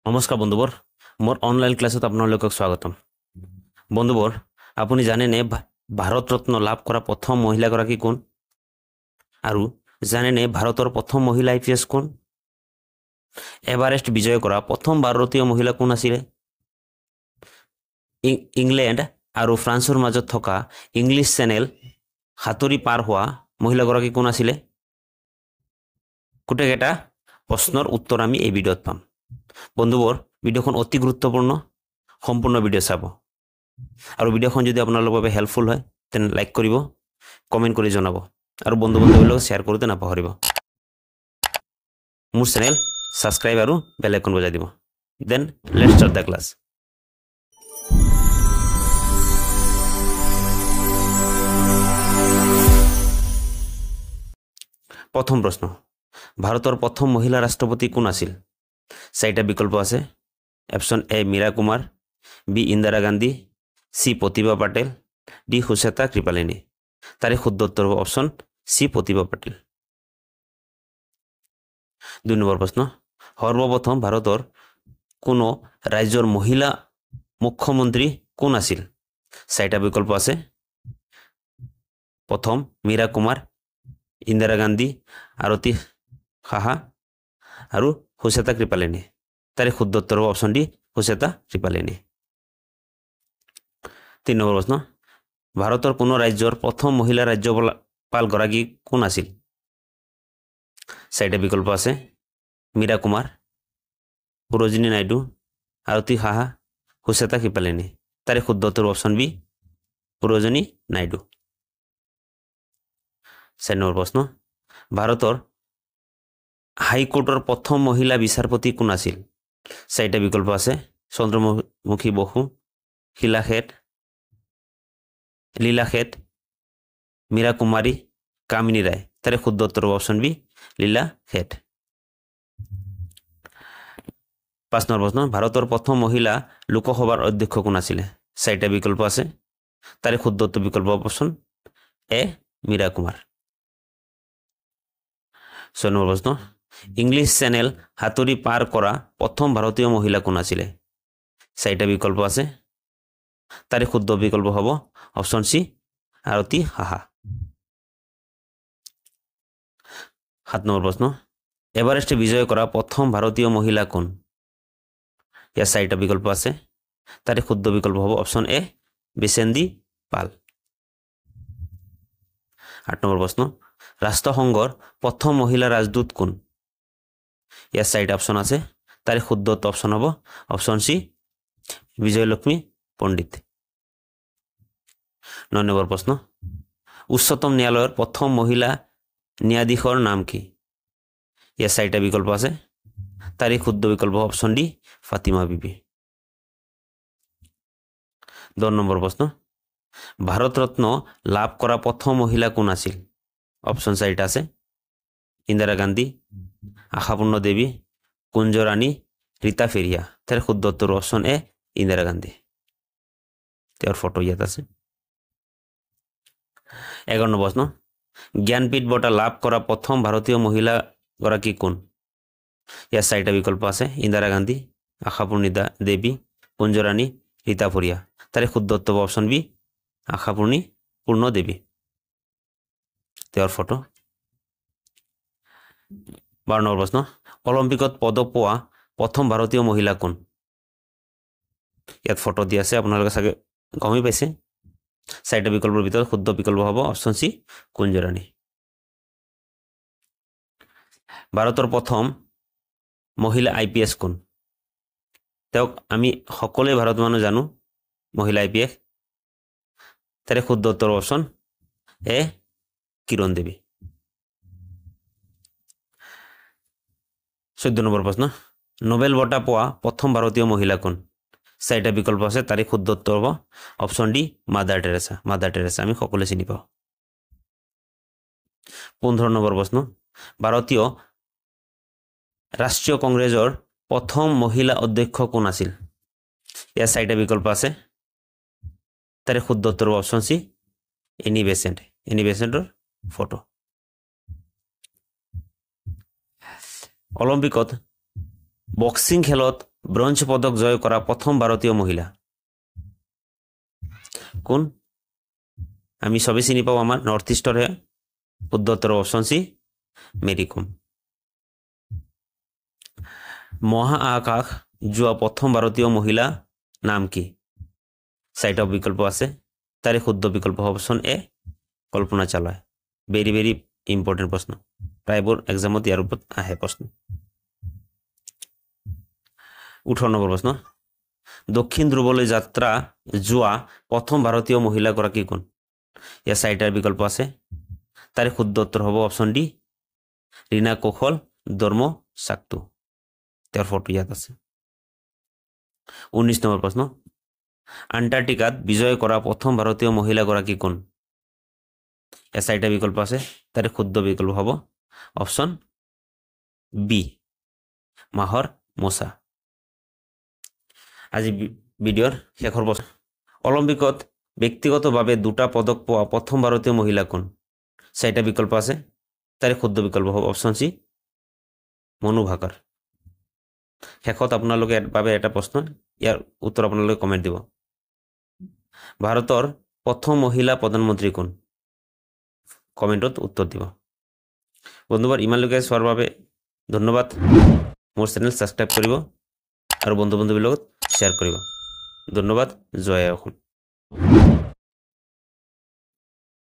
নমস্কাৰ বন্ধুবোৰ মোৰ অনলাইন ক্লাছত আপোনালোকক স্বাগতম বন্ধুবোৰ আপুনি জানেনে ভাৰত ৰত্ন লাভ কৰা প্ৰথম মহিলাগৰাকী কোন আৰু জানেনে ভাৰতৰ প্ৰথম মহিলা আইপিএছ কোন এভাৰেষ্ট বিজয় কৰা প্ৰথম ভাৰতীয় মহিলা কোন আছিল ইংলেণ্ড আৰু ফ্ৰান্সৰ মাজত থকা ইংলিছ চেনেল সাঁতুৰি পাৰ হোৱা মহিলাগৰাকী কোন আছিল গোটেইকেইটা প্ৰশ্নৰ উত্তৰ আমি এই ভিডিঅ'ত পাম বন্ধুবোৰ ভিডিঅ'খন অতি গুৰুত্বপূৰ্ণ সম্পূৰ্ণ ভিডিঅ' চাব আৰু ভিডিঅ'খন যদি আপোনালোকৰ বাবে হেল্পফুল হয় তেনে লাইক কৰিব কমেণ্ট কৰি জনাব আৰু বন্ধু বান্ধৱীৰ লগত শ্বেয়াৰ কৰোঁতে নাপাহৰিব মোৰ চেনেল ছাবস্ক্ৰাইব আৰু বেল আইকন বজাই দিব then let's start the class প্ৰথম প্ৰশ্ন ভাৰতৰ প্ৰথম মহিলা ৰাষ্ট্ৰপতি কোন আছিল চাৰিটা বিকল্প আছে option A Meera Kumar B Indira Gandhi C Pratibha Patel D Sucheta Kripalani তাৰে শুদ্ধ উত্তৰ হ'ব অপশ্যন সি প্ৰতিভা পাটেল 2 নম্বৰ প্ৰশ্ন সৰ্বপ্ৰথম ভাৰতৰ কোনো ৰাজ্যৰ মহিলা মুখ্যমন্ত্ৰী কোন আছিল চাৰিটা বিকল্প আছে প্ৰথম মীৰা কুমাৰ ইন্দিৰা গান্ধী আৰতি সাহা আৰু সুচেতা কৃপালিনী তাৰে শুদ্ধ উত্তৰ হ'ব অপশ্যন ডি সুচেতা কৃপালিনী 3 নম্বৰ প্ৰশ্ন ভাৰতৰ কোনো ৰাজ্যৰ প্ৰথম মহিলা ৰাজ্যপালগৰাকী কোন আছিল চাৰিটা বিকল্প আছে মীৰা কুমাৰ সৰোজিনী নাইডু আৰতি সাহা সুচেতা কৃপালিনী তাৰে শুদ্ধ উত্তৰ অপশ্যন বি সৰোজিনী নাইডু 4 নম্বৰ প্ৰশ্ন ভাৰতৰ হাইকোৰ্টৰ প্ৰথম মহিলা বিচাৰপতি কোন আছিল চাৰিটা বিকল্প আছে চন্দ্ৰমুখী বসু লীলাখেত মীৰা কুমাৰী কামিনী ৰায় তাৰে শুদ্ধ উত্তৰ অপশ্যন বি লীলাখেত 5 নম্বৰ প্ৰশ্ন ভাৰতৰ প্ৰথম মহিলা লোকসভাৰ অধ্যক্ষ কোন আছিলে চাৰিটা বিকল্প আছে তাৰে শুদ্ধ উত্তৰ বিকল্প অপশ্যন এ মীৰা কুমাৰ 6 নম্বৰ প্ৰশ্ন ইংলিছ চেনেল সাঁতুৰি পাৰ কৰা প্ৰথম ভাৰতীয় মহিলা কোন আছিলে চাৰিটা বিকল্প আছে তাৰে শুদ্ধ বিকল্প হ'ব অপশ্যন সি আৰতি সাহা 7 নম্বৰ প্ৰশ্ন এভাৰেষ্ট বিজয় কৰা প্ৰথম ভাৰতীয় মহিলা কোন ইয়াৰ চাৰিটা বিকল্প আছে তাৰে শুদ্ধ বিকল্প হ'ব অপশ্যন এ বিচেন্দি পাল 8 নম্বৰ প্ৰশ্ন ৰাষ্ট্ৰসংঘৰ প্ৰথম মহিলা ৰাজদূত কোন ইয়াৰ চাৰিটা অপশ্যন আছে তাৰে শুদ্ধ অপশ্যন হ'ব অপশ্যন সি বিজয়লক্ষ্মী পণ্ডিত 9 নম্বৰ প্ৰশ্ন উচ্চতম ন্যায়ালয়ৰ প্ৰথম মহিলা ন্যায়াধীশৰ নাম কি ইয়াৰ চাৰিটা বিকল্প আছে তাৰে শুদ্ধ বিকল্প অপশ্যন ডি ফাতিমা বিবি 10 নম্বৰ প্ৰশ্ন ভাৰত ৰত্ন লাভ কৰা প্ৰথম মহিলা কোন আছিল অপশ্যন চাৰিটা আছে ইন্দিৰা গান্ধী আশাপূৰ্ণ দেৱী কুঞ্জ ৰাণী ৰীতা ফেৰিয়া তাৰে শুদ্ধ উত্তৰ অপশ্যন এ ইন্দিৰা গান্ধী তেওঁৰ ফটো ইয়াত আছে 11 নম্বৰ প্ৰশ্ন জ্ঞানপীঠ বঁটা লাভ কৰা প্ৰথম ভাৰতীয় মহিলাগৰাকী কোন ইয়াৰ চাৰিটা বিকল্প আছে ইন্দিৰা গান্ধী আশাপূৰ্ণিতা দেৱী কুঞ্জ ৰাণী ৰীতা ফেৰিয়া তাৰে শুদ্ধ উত্তৰ অপশ্যন বি পূৰ্ণ দেৱী তেওঁৰ ফটো 12 নম্বৰ প্ৰশ্ন অলিম্পিকত পদক পোৱা প্ৰথম ভাৰতীয় মহিলা কোন ইয়াত ফটো দিয়া আছে আপোনালোকে চাগে গমেই পাইছে চাৰিটা বিকল্পৰ ভিতৰত শুদ্ধ বিকল্প হ'ব অপশ্যন সি কুঞ্জ ৰাণী ভাৰতৰ প্ৰথম মহিলা আইপিএছ কোন তেওঁক আমি সকলোৱে ভাৰত মানুহ জানো মহিলা আইপিএছ তাৰে শুদ্ধ উত্তৰ option A Kiran Devi 14 number প্ৰশ্ন নোবেল বঁটা পোৱা প্ৰথম ভাৰতীয় মহিলা কোন চাৰিটা বিকল্প আছে তাৰে শুদ্ধ উত্তৰ হ'ব অপশ্যন ডি মাদাৰ টেৰেছা আমি সকলোৱে চিনি পাওঁ 15 নম্বৰ প্ৰশ্ন ভাৰতীয় ৰাষ্ট্ৰীয় কংগ্ৰেছৰ প্ৰথম মহিলা অধ্যক্ষ কোন আছিল ইয়াৰ চাৰিটা বিকল্প আছে তাৰে শুদ্ধ উত্তৰ অপশ্যন সি এনি বেচেণ্টৰ ফটো অলিম্পিকত বক্সিং খেলত ব্ৰঞ্জ পদক জয় কৰা প্ৰথম ভাৰতীয় মহিলা কোন আমি সবে চিনি পাওঁ আমাৰ নৰ্থ ইষ্টৰ হে শুদ্ধতৰ অপশ্যন সি মেৰী কম মহা আকাশ যোৱা প্ৰথম ভাৰতীয় মহিলা নাম কি চাৰিটা বিকল্প আছে তাৰে শুদ্ধ বিকল্প অপশ্যন এ Kalpana Chawla very very important প্ৰশ্ন প্ৰায়বোৰ এক্সামত ইয়াৰ ওপৰত আহে প্ৰশ্ন 18 নম্বৰ প্ৰশ্ন দক্ষিণ ধ্ৰুৱলৈ যাত্ৰা যোৱা প্ৰথম ভাৰতীয় মহিলা গৰাকী কোন ইয়াৰ চাৰিটাৰ বিকল্প আছে তাৰে শুদ্ধ উত্তৰ হ'ব অপশ্যন ডি ৰীনা কৌশল ধৰ্ম সাক্তু তেওঁৰ ফটো ইয়াত আছে 19 নম্বৰ প্ৰশ্ন আণ্টাৰ্কটিকাত বিজয় কৰা প্ৰথম ভাৰতীয় মহিলা গৰাকী কোন ইয়াৰ চাৰিটা বিকল্প আছে তাৰে শুদ্ধ বিকল্প হ'ব অপশ্যন বি মাহৰ মোছা আজি ভিডিঅ'ৰ শেষৰ প্ৰশ্ন অলিম্পিকত ব্যক্তিগতভাৱে দুটা পদক পোৱা প্ৰথম ভাৰতীয় মহিলা কোন চাৰিটা বিকল্প আছে তাৰে শুদ্ধ বিকল্প হ'ব অপশ্যন সি মনু ভাকাৰ শেষত আপোনালোকে বাবে এটা প্ৰশ্ন ইয়াৰ উত্তৰ আপোনালোকে কমেণ্ট দিব ভাৰতৰ প্ৰথম মহিলা প্ৰধানমন্ত্ৰী কোন কমেণ্টত উত্তৰ দিব বন্ধুবাৰ ইমানলৈকে চোৱাৰ বাবে ধন্যবাদ মোৰ চেনেল সাবস্ক্ৰাইব কৰিব আৰু বন্ধু বান্ধৱীৰ লগত শ্বেয়াৰ কৰিব ধন্যবাদ জয় অসম